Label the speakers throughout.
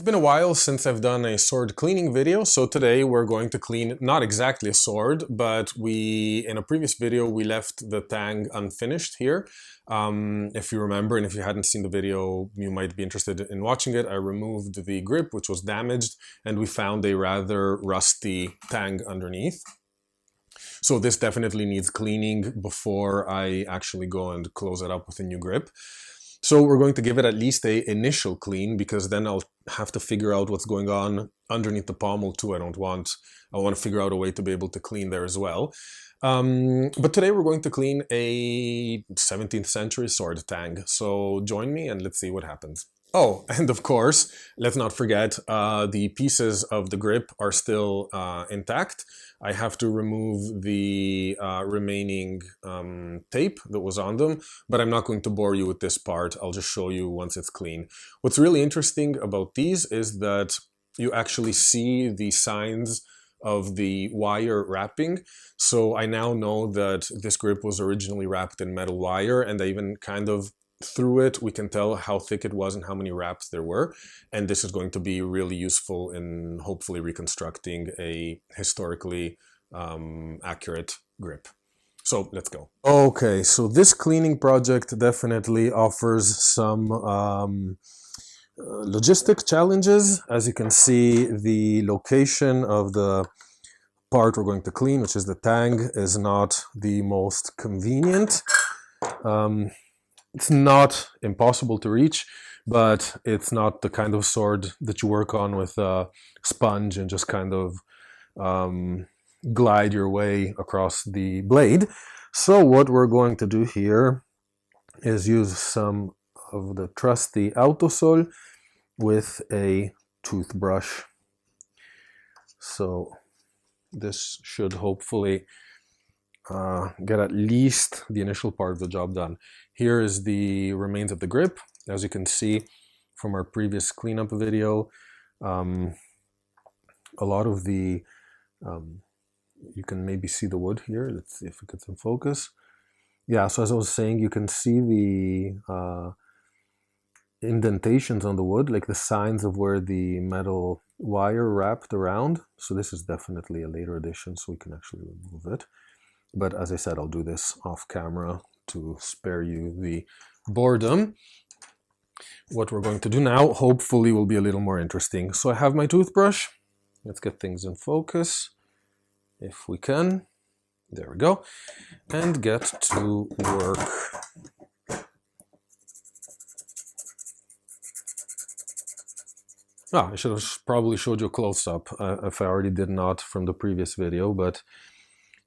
Speaker 1: It's been a while since I've done a sword cleaning video, so today we're going to clean not exactly a sword, but in a previous video we left the tang unfinished here. If you remember, and if you hadn't seen the video, you might be interested in watching it. I removed the grip, which was damaged, and we found a rather rusty tang underneath. So this definitely needs cleaning before I actually go and close it up with a new grip. So we're going to give it at least an initial clean, because then I'll have to figure out what's going on underneath the pommel too. I want to figure out a way to be able to clean there as well. But today we're going to clean a 17th century sword tang. So join me and let's see what happens. Oh, and of course, let's not forget, the pieces of the grip are still intact. I have to remove the remaining tape that was on them, but I'm not going to bore you with this part. I'll just show you once it's clean. What's really interesting about these is that you actually see the signs of the wire wrapping. So I now know that this grip was originally wrapped in metal wire, and I even kind of through it, we can tell how thick it was and how many wraps there were. And this is going to be really useful in hopefully reconstructing a historically accurate grip. So let's go. Okay, so this cleaning project definitely offers some logistic challenges. As you can see, the location of the part we're going to clean, which is the tang, is not the most convenient. It's not impossible to reach, but it's not the kind of sword that you work on with a sponge and just kind of glide your way across the blade. So what we're going to do here is use some of the trusty Autosol with a toothbrush. So this should hopefully get at least the initial part of the job done. Here is the remains of the grip. As you can see from our previous cleanup video, a lot of the, you can maybe see the wood here. Let's see if it gets in focus. Yeah, so as I was saying, you can see the indentations on the wood, like the signs of where the metal wire wrapped around. So this is definitely a later addition, so we can actually remove it. But as I said, I'll do this off camera to spare you the boredom. What we're going to do now, hopefully, will be a little more interesting. So I have my toothbrush. Let's get things in focus, if we can. There we go. And get to work. I should have probably showed you a close-up if I already did not from the previous video, but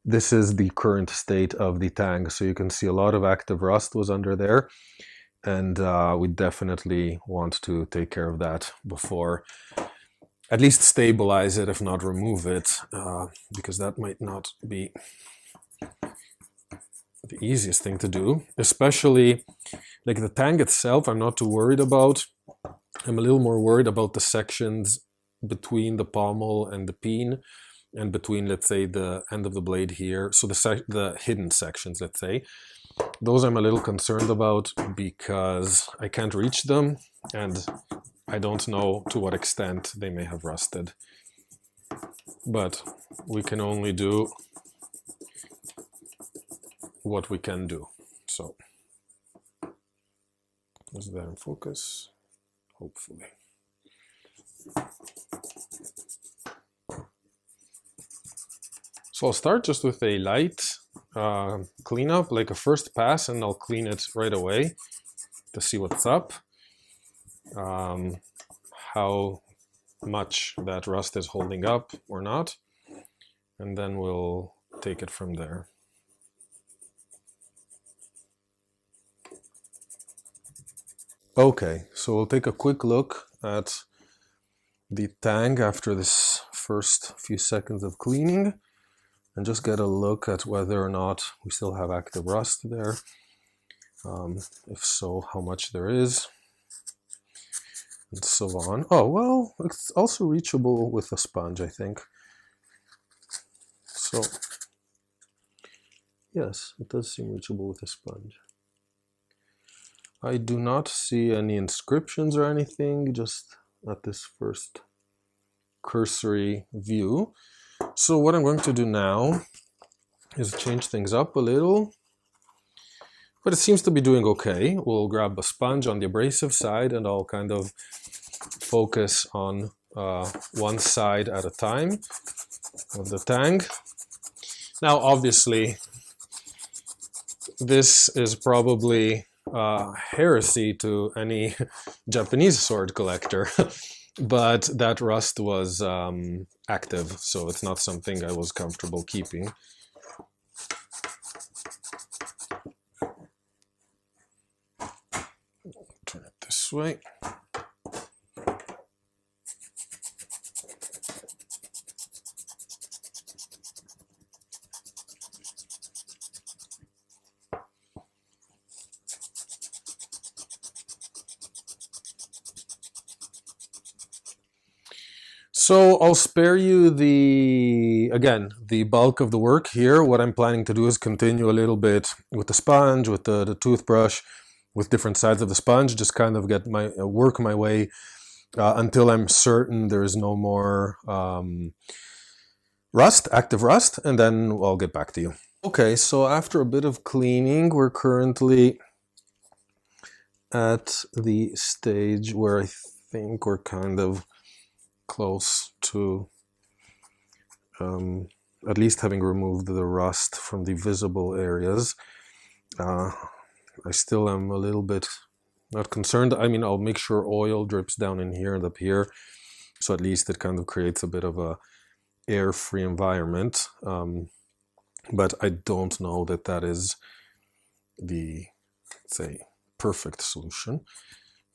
Speaker 1: this is the current state of the tang. So you can see a lot of active rust was under there, and we definitely want to take care of that before, at least stabilize it, if not remove it, because that might not be the easiest thing to do. Especially like the tang itself, I'm not too worried about. I'm a little more worried about the sections between the pommel and the peen, and between, let's say, the end of the blade here. So the hidden sections, let's say. Those I'm a little concerned about because I can't reach them, and I don't know to what extent they may have rusted. But we can only do what we can do. So, is that in focus? Hopefully. So I'll start just with a light cleanup, like a first pass, and I'll clean it right away to see what's up, how much that rust is holding up or not, and then we'll take it from there. Okay, so we'll take a quick look at the tang after this first few seconds of cleaning, and just get a look at whether or not we still have active rust there. If so, how much there is, and so on. Oh, well, it's also reachable with a sponge, I think. So, yes, it does seem reachable with a sponge. I do not see any inscriptions or anything, just at this first cursory view. So what I'm going to do now is change things up a little, but it seems to be doing okay. We'll grab a sponge on the abrasive side and I'll kind of focus on one side at a time of the tang. Now obviously this is probably heresy to any Japanese sword collector, but that rust was active, so it's not something I was comfortable keeping. Turn it this way. So I'll spare you the bulk of the work here. What I'm planning to do is continue a little bit with the sponge, with the toothbrush, with different sides of the sponge, just kind of get work my way until I'm certain there is no more active rust, and then I'll get back to you. Okay, so after a bit of cleaning, we're currently at the stage where I think we're kind of close to at least having removed the rust from the visible areas. I still am a little bit not concerned. I mean, I'll make sure oil drips down in here and up here, so at least it kind of creates a bit of a air-free environment. But I don't know that that is the, say, perfect solution,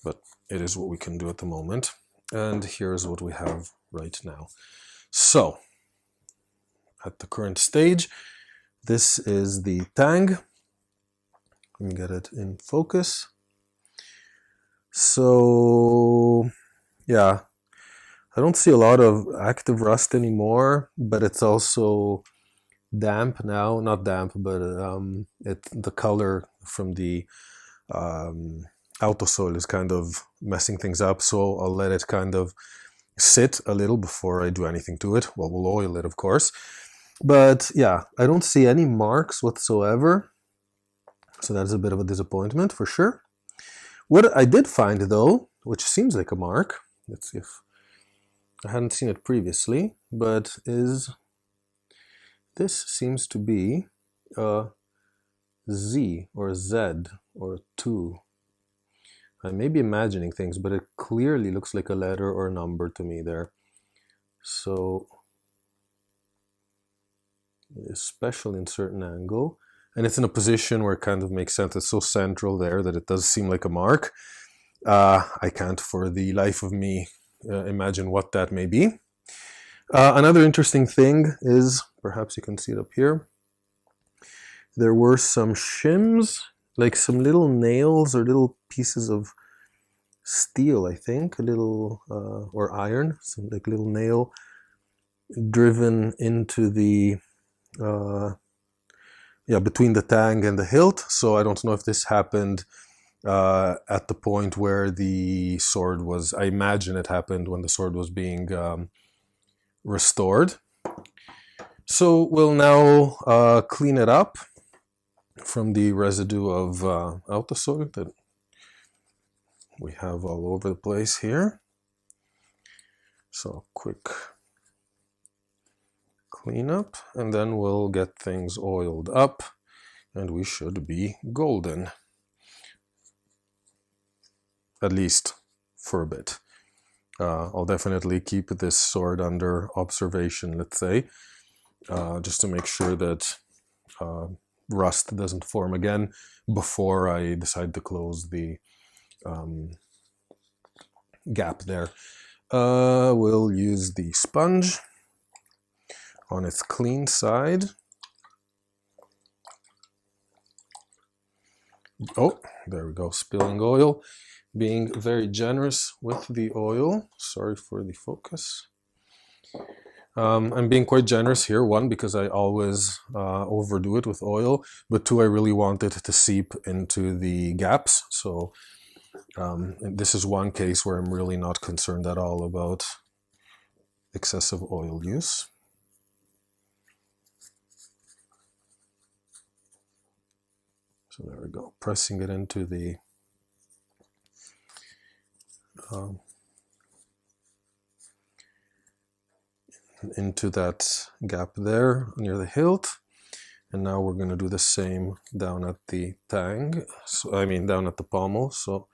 Speaker 1: but it is what we can do at the moment. And here's what we have right now. So, at the current stage, this is the tang. Let me get it in focus. So, yeah, I don't see a lot of active rust anymore, but it's also damp now. Not damp, but the color from the autosol is kind of messing things up, so I'll let it kind of sit a little before I do anything to it. Well, we'll oil it, of course. But yeah, I don't see any marks whatsoever, so that's a bit of a disappointment for sure. What I did find though, which seems like a mark, let's see if I hadn't seen it previously, but this seems to be a Z or a Z or a 2. I may be imagining things, but it clearly looks like a letter or a number to me there. So, especially in certain angle, and it's in a position where it kind of makes sense. It's so central there that it does seem like a mark. I can't for the life of me imagine what that may be. Another interesting thing is, perhaps you can see it up here, there were some shims, like some little nails or little pieces of steel, I think, a little, or iron, some like little nail driven into the, between the tang and the hilt. So I don't know if this happened at the point where the sword was, I imagine it happened when the sword was being restored. So we'll now clean it up from the residue of autosol that we have all over the place here. So quick clean up, and then we'll get things oiled up, and we should be golden. At least for a bit. I'll definitely keep this sword under observation, let's say, just to make sure that rust doesn't form again before I decide to close the gap there. We'll use the sponge on its clean side. Oh, there we go, spilling oil. Being very generous with the oil. Sorry for the focus. I'm being quite generous here, one, because I always overdo it with oil, but two, I really want it to seep into the gaps. So And this is one case where I'm really not concerned at all about excessive oil use. So there we go, pressing it into the into that gap there near the hilt. And now we're going to do the same down at the tang, so, I mean down at the pommel. So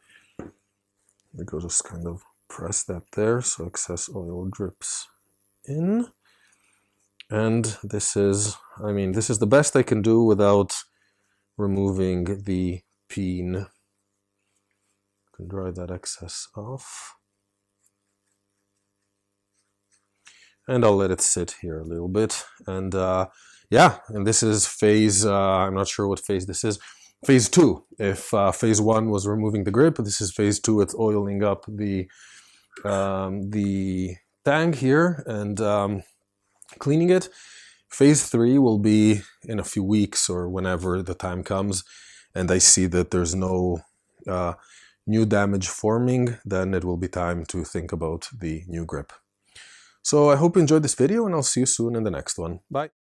Speaker 1: we go, just kind of press that there so excess oil drips in. And this is, I mean, this is the best I can do without removing the peen. You can dry that excess off. And I'll let it sit here a little bit. And yeah, and this is phase, I'm not sure what phase this is. Phase 2. If phase 1 was removing the grip, this is phase 2. It's oiling up the tang here and cleaning it. Phase 3 will be in a few weeks or whenever the time comes, and I see that there's no new damage forming, then it will be time to think about the new grip. So I hope you enjoyed this video, and I'll see you soon in the next one. Bye!